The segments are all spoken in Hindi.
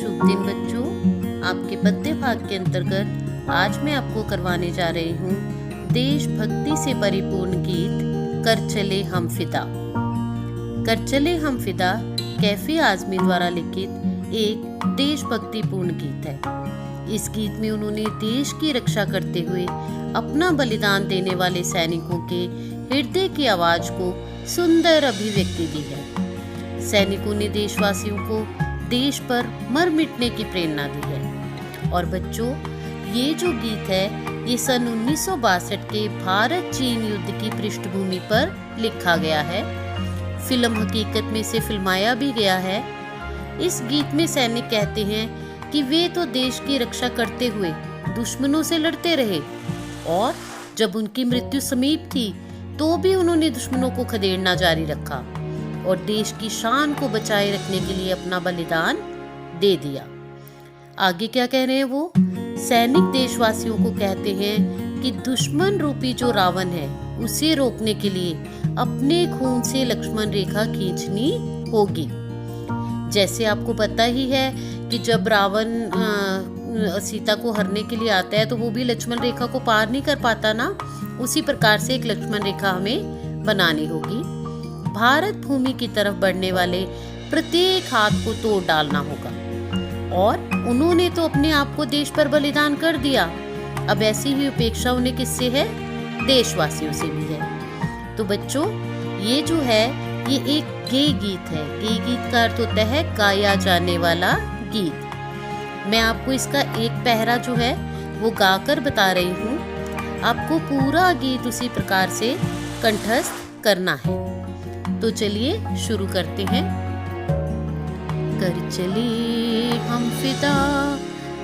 शुभ दिन बच्चों। आपके पद्य भाग के अंतर्गत आज मैं आपको करवाने जा रही हूँ देशभक्ति से परिपूर्ण गीत कर चले हम फिदा। कर चले हम फिदा कैफी आजमी द्वारा लिखित एक देशभक्तिपूर्ण गीत है। इस गीत में उन्होंने देश की रक्षा करते हुए अपना बलिदान देने वाले सैनिकों के हृदय की आवाज को सुंदर अभिव्यक्ति दी है। सैनिकों ने देशवासियों को देश पर मर मिटने की प्रेरणा दी है। और बच्चों, ये जो गीत है ये सन 1962 के भारत चीन युद्ध की पृष्ठभूमि पर लिखा गया है। फिल्म हकीकत में से फिल्माया भी गया है। इस गीत में सैनिक कहते हैं कि वे तो देश की रक्षा करते हुए दुश्मनों से लड़ते रहे और जब उनकी मृत्यु समीप थी तो भी उन्होंने दुश्मनों को खदेड़ना जारी रखा और देश की शान को बचाए रखने के लिए अपना बलिदान दे दिया। आगे क्या कह रहे हैं वो? सैनिक देशवासियों को कहते हैं कि दुश्मन रूपी जो रावण है उसे रोकने के लिए अपने खून से लक्ष्मण रेखा खींचनी होगी। जैसे आपको पता ही है कि जब रावण सीता को हरने के लिए आता है तो वो भी लक्ष्मण रेखा को पार नहीं कर पाता ना। उसी प्रकार से एक लक्ष्मण रेखा हमें बनानी होगी। भारत भूमि की तरफ बढ़ने वाले प्रत्येक हाथ को तोड़ डालना होगा। और उन्होंने तो अपने आप को देश पर बलिदान कर दिया, अब ऐसी ही उपेक्षा उन्हें किससे है? देशवासियों से भी है। तो बच्चों, ये जो है ये एक गेय गीत है। गेय गीत का अर्थ होता है गाया जाने वाला गीत। मैं आपको इसका एक पहरा जो है वो गाकर बता रही हूँ। आपको पूरा गीत उसी प्रकार से कंठस्थ करना है। तो चलिए शुरू करते हैं। कर चले हम फिदा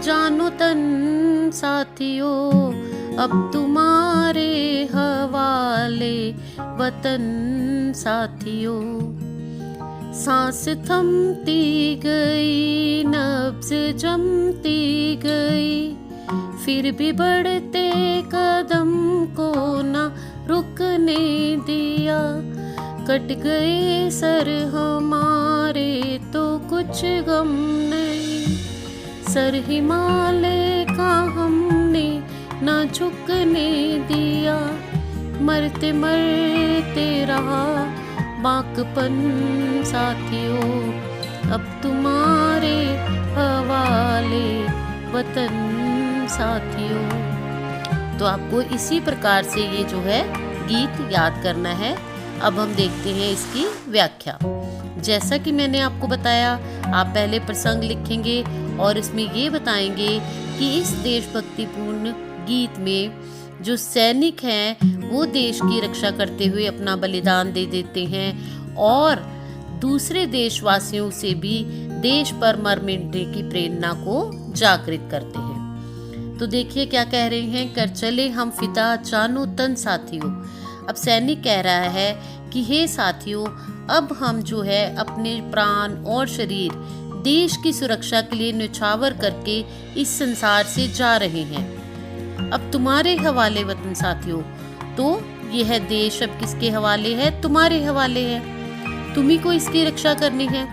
जानो तन साथियों, अब तुम्हारे हवाले वतन साथियों। सांस थमती गई, नब्ज जमती गई, फिर भी बढ़ते कदम को न रुकने दिया। कट गए सर हमारे तो कुछ गम नहीं, सर हिमालय का हमने न झुकने दिया। मरते मरते रहा बाकपन साथियों, अब तुम्हारे हवाले वतन साथियों। तो आपको इसी प्रकार से ये जो है गीत याद करना है। अब हम देखते हैं इसकी व्याख्या। जैसा कि मैंने आपको बताया, आप पहले प्रसंग लिखेंगे और इसमें ये बताएंगे कि इस देशभक्तिपूर्ण गीत में जो सैनिक हैं वो देश की रक्षा करते हुए अपना बलिदान दे देते हैं और दूसरे देशवासियों से भी देश पर मर मिटने की प्रेरणा को जागृत करते हैं। तो देखिए क्या कह रहे हैं। कर चले हम फिदा जानो तन साथियों। अब सैनिक कह रहा है कि हे साथियों, अब हम जो है अपने प्राण और शरीर देश की सुरक्षा के लिए न्यौछावर करके इस संसार से जा रहे हैं। अब तुम्हारे हवाले वतन साथियों। तो यह देश अब किसके हवाले है? तुम्हारे हवाले है। तुम्ही को इसकी रक्षा करनी है।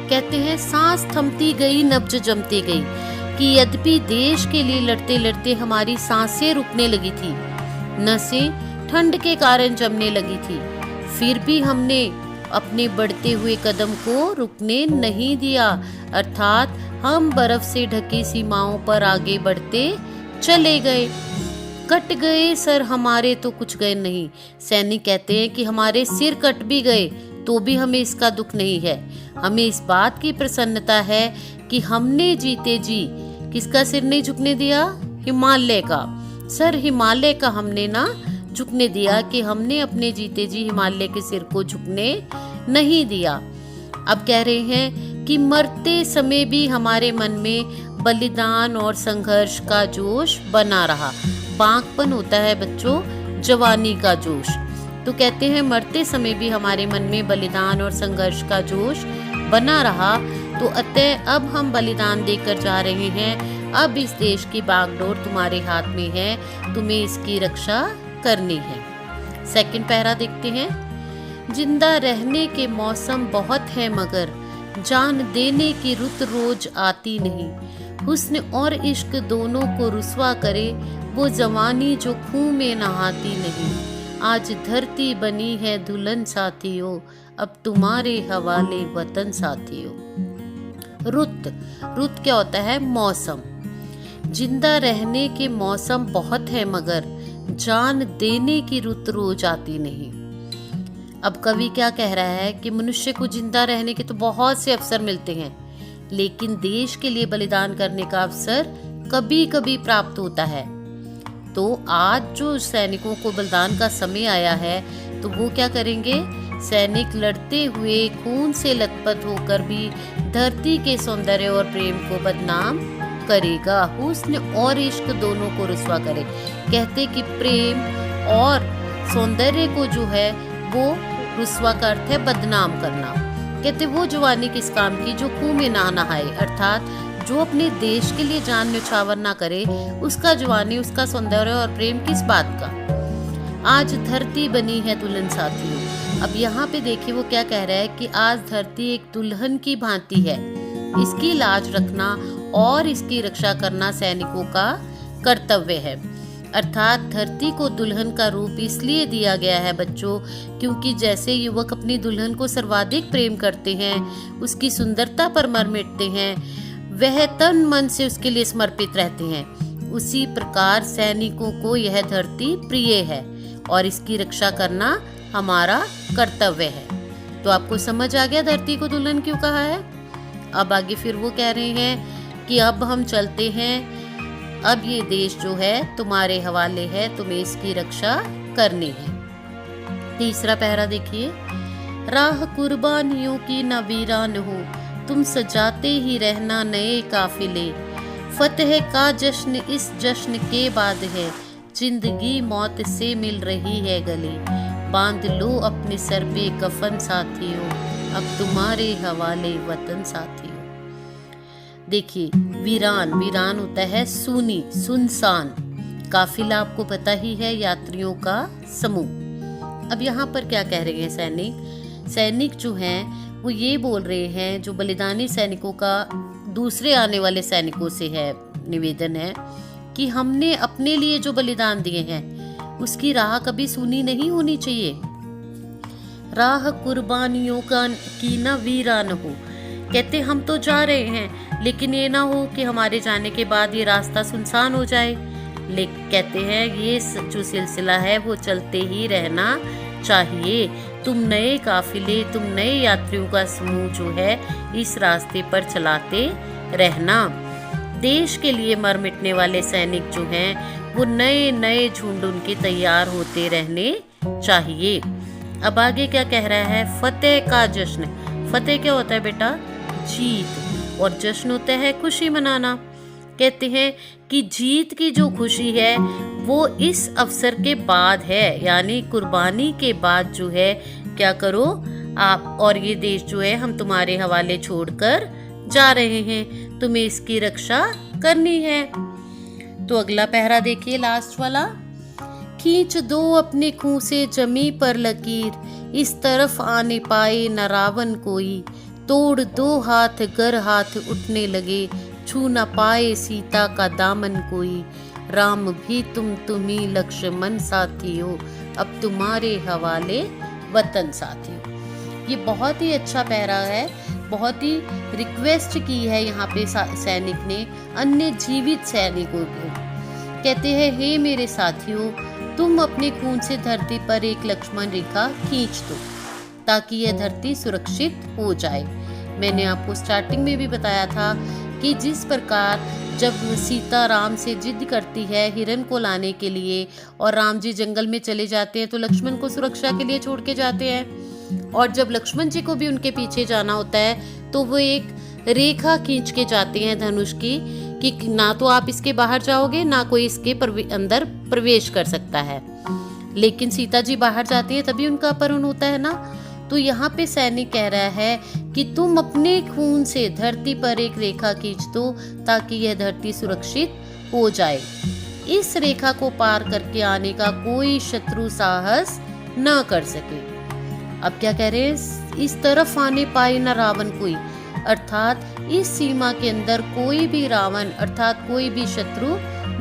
कहते हैं सांस थमती गई, नब्ज जमती गई, कि यद्यपि देश के लिए लड़ते लड़ते हमारी सांसें रुकने लगी थी, नसें ठंड के कारण जमने लगी थी, फिर भी हमने अपने बढ़ते हुए कदम को रुकने नहीं दिया। अर्थात हम बर्फ से ढकी सीमाओं पर आगे बढ़ते चले गए। कट गए सर हमारे तो कुछ गए नहीं। सैनिक कहते हैं कि हमारे सिर कट भी गए तो भी हमें इसका दुख नहीं है। हमें इस बात की प्रसन्नता है कि हमने जीते जी किसका सिर नहीं झुकने दिया? हिमालय का। सर हिमालय का हमने ना झुकने दिया, कि हमने अपने जीते जी हिमालय के सिर को झुकने नहीं दिया। अब कह रहे हैं कि मरते समय भी हमारे मन में बलिदान और संघर्ष का जोश बना रहा। बांकपन होता है बच्चों जवानी का जोश। तो कहते हैं मरते समय भी हमारे मन में बलिदान और संघर्ष का जोश बना रहा। तो अतः अब हम बलिदान देकर जा रहे हैं। अब इस देश की बागडोर तुम्हारे हाथ में है, तुम्हें इसकी रक्षा करनी है। सेकंड पैरा देखते हैं। जिंदा रहने के मौसम बहुत है मगर जान देने की रुत रोज आती नहीं। हुस्न और इश्क दोनों को रुसवा करे, वो जवानी जो खून में नहाती नहीं। आज धरती बनी है दुल्हन साथियों, अब तुम्हारे हवाले वतन साथियों। रुत, रुत क्या होता है? मौसम। जिंदा रहने के मौसम बहुत है, मगर जान देने की रुत रोज आती नहीं। अब कवि क्या कह रहा है कि मनुष्य को जिंदा रहने के तो बहुत से अवसर मिलते हैं, लेकिन देश के लिए बलिदान करने का अवसर कभी कभी प्राप्त होता है। तो आज जो सैनिकों को बलिदान का समय आया है, तो वो क्या करेंगे? सैनिक लड़ते हुए खून से लथपथ होकर भी धरती के सौंदर्य और प्रेम को बदनाम करेगा। हुस्न और इश्क दोनों को रुसवा करे। कहते कि प्रेम और सौंदर्य को जो है वो रुसवा का अर्थ है बदनाम करना। कहते वो जवानी किस काम की जो खून में ना नहाए, अर्थात जो अपने देश के लिए जान न्यौछावर ना करे, उसका जवानी, उसका सौंदर्य और प्रेम किस बात का। आज धरती बनी है दुल्हन साथियों। अब यहाँ पे देखिए वो क्या कह रहा है कि आज धरती एक दुल्हन की भांति है। इसकी लाज रखना और इसकी रक्षा करना सैनिकों का कर्तव्य है। अर्थात धरती को दुल्हन का रूप इसलिए दिया गया है बच्चों, क्योंकि जैसे युवक अपनी दुल्हन को सर्वाधिक प्रेम करते हैं, उसकी सुंदरता पर मर मिटते हैं, वह तन मन से उसके लिए समर्पित रहते हैं, उसी प्रकार सैनिकों को यह धरती प्रिय है और इसकी रक्षा करना हमारा कर्तव्य है। तो आपको समझ आ गया धरती को दुल्हन क्यों कहा है। अब आगे फिर वो कह रहे हैं कि अब हम चलते हैं, अब ये देश जो है तुम्हारे हवाले है, तुम्हें इसकी रक्षा करनी है। तीसरा पहरा देखिए, राह कुर्बानियों की न वीरान हो, तुम सजाते ही रहना नए काफिले। फतेह का जश्न इस जश्न के बाद है, जिंदगी मौत से मिल रही है गले। बांध लो अपने सर पे कफन साथियों, अब तुम्हारे हवाले वतन साथियों। देखिए वीरान, वीरान होता है सूनी, सुनसान। काफिला आपको पता ही है, यात्रियों का समूह। अब यहाँ पर क्या कह रहे हैं सैनिक? सैनिक जो हैं वो ये बोल रहे हैं, जो बलिदानी सैनिकों का दूसरे आने वाले सैनिकों से है निवेदन है कि हमने अपने लिए जो बलिदान दिए हैं उसकी राह कभी सुनी नहीं होनी चाहिए। राह कुर्बानियों का की न वीरान हो। कहते हम तो जा रहे हैं, लेकिन ये ना हो कि हमारे जाने के बाद ये रास्ता सुनसान हो जाए। लेकिन कहते हैं ये जो सिलसिला है वो चलते ही रहना चाहिए। तुम नए काफिले, तुम नए यात्रियों का समूह जो है इस रास्ते पर चलाते रहना। देश के लिए मर मिटने वाले सैनिक जो हैं वो नए नए झुंड उनके तैयार होते रहने चाहिए। अब आगे क्या कह रहा है? फतेह का जश्न। फतेह क्या होता है बेटा? जीत। और जश्न होता है खुशी मनाना। कहते हैं कि जीत की जो खुशी है वो इस अवसर के बाद है, यानी कुर्बानी के बाद जो है क्या करो आप, और ये देश जो है हम तुम्हारे हवाले छोड़कर जा रहे हैं, तुम्हें इसकी रक्षा करनी है। तो अगला पहरा देखिए, लास्ट वाला। खींच दो अपने खूं से जमी पर लकीर, इस तरफ आने पाए न रावण कोई। तोड़ दो हाथ गर हाथ उठने लगे, छू न पाए सीता का दामन कोई। राम भी तुम्ही लक्ष्मण साथियों, अब तुम्हारे हवाले वतन साथियों। ये बहुत ही अच्छा पहरा है, बहुत ही रिक्वेस्ट की है यहाँ पे सैनिक ने अन्य जीवित सैनिकों को। कहते हैं हे मेरे साथियों, तुम अपने खून से धरती पर एक लक्ष्मण रेखा खींच दो ताकि यह धरती सुरक्षित हो जाए। मैंने आपको स्टार्टिंग में भी बताया था कि जिस प्रकार जब सीता राम से जिद करती है हिरण को लाने के लिए और राम जी जंगल में चले जाते हैं तो लक्ष्मण को सुरक्षा के लिए छोड़ के जाते हैं, और जब लक्ष्मण जी को भी उनके पीछे जाना होता है तो वो एक रेखा खींच के जाते हैं धनुष की, कि ना तो आप इसके बाहर जाओगे ना कोई इसके अंदर प्रवेश कर सकता है। लेकिन सीता जी बाहर जाती है तभी उनका अपहरण होता है ना। तो यहाँ पे सैनिक कह रहा है कि तुम अपने खून से धरती पर एक रेखा खींच दो ताकि यह धरती सुरक्षित हो जाए। इस रेखा को पार करके आने का कोई शत्रु साहस न कर सके। अब क्या कह रहे हैं? इस तरफ आने पाए न रावण कोई। अर्थात इस सीमा के अंदर कोई भी रावण अर्थात कोई भी शत्रु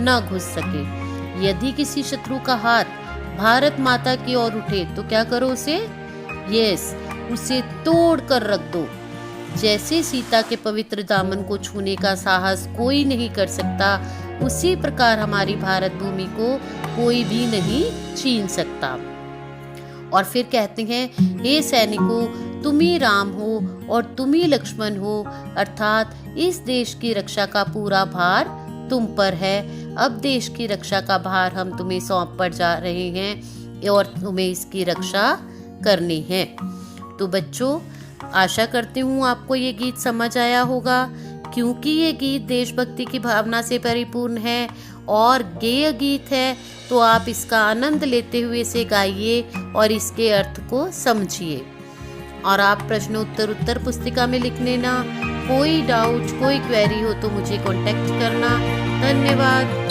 न घुस सके। यदि किसी शत्रु का हाथ भारत माता की ओर उठे तो क्या करो उसे? उसे तोड़ कर रख दो। जैसे सीता के पवित्र दामन को छूने का साहस कोई नहीं कर सकता, उसी प्रकार हमारी भारत भूमि को कोई भी नहीं छीन सकता। और फिर कहते हैं, हे सैनिकों, तुम ही राम हो और तुम ही लक्ष्मण हो, अर्थात इस देश की रक्षा का पूरा भार तुम पर है। अब देश की रक्षा का भार हम तुम्हें सौंप पर जा रहे हैं और तुम्हें इसकी रक्षा करनी है। तो बच्चों, आशा करती हूँ आपको ये गीत समझ आया होगा। क्योंकि ये गीत देशभक्ति की भावना से परिपूर्ण है और गेय गीत है, तो आप इसका आनंद लेते हुए इसे गाइए और इसके अर्थ को समझिए। और आप प्रश्न उत्तर पुस्तिका में लिख लेना। कोई डाउट, कोई क्वेरी हो तो मुझे कांटेक्ट करना। धन्यवाद।